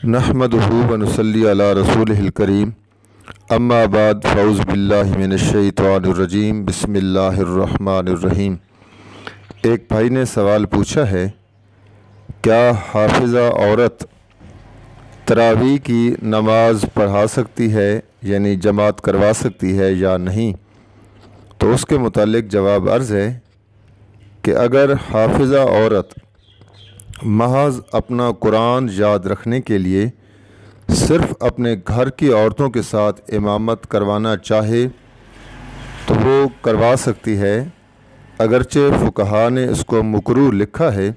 नहमदुहु व नुसल्ली अला रसूलिहिल करीम अम्मा बाद फ़ऊज़ु बिल्लाहि मिनश्शैतानिर्रजीम बिस्मिल्लाहिर्रहमानिर्रहीम। एक भाई ने सवाल पूछा है, क्या हाफिज़ा औरत तरावी की नमाज़ पढ़ा सकती है, यानी जमात करवा सकती है या नहीं? तो उसके मुतालिक जवाब अर्ज़ है कि अगर हाफिज़ा औरत महज अपना कुरान याद रखने के लिए सिर्फ़ अपने घर की औरतों के साथ इमामत करवाना चाहे तो वो करवा सकती है। अगरचे फ़ुक़हा ने इसको मकरूह लिखा है,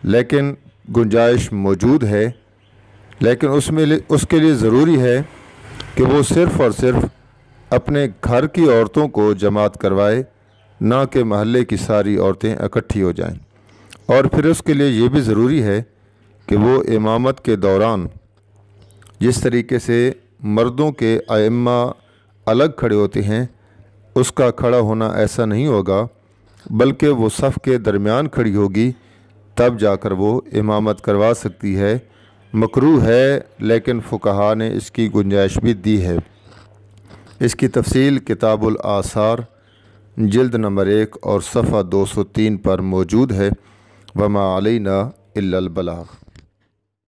लेकिन गुंजाइश मौजूद है। लेकिन उसके लिए ज़रूरी है कि वो सिर्फ़ और सिर्फ अपने घर की औरतों को जमात करवाए, ना कि महल्ले की सारी औरतें इकट्ठी हो जाएं। और फिर उसके लिए ये भी ज़रूरी है कि वो इमामत के दौरान जिस तरीके से मर्दों के अइम्मा अलग खड़े होते हैं, उसका खड़ा होना ऐसा नहीं होगा, बल्कि वो सफ़ के दरमियान खड़ी होगी, तब जाकर वो इमामत करवा सकती है। मकरूह है, लेकिन फ़ुक़हा ने इसकी गुंजाइश भी दी है। इसकी तफसील किताबुल आसार जिल्द नंबर 1 और सफ़ा 203 पर मौजूद है। वमा अलैना इल्लल बलाग।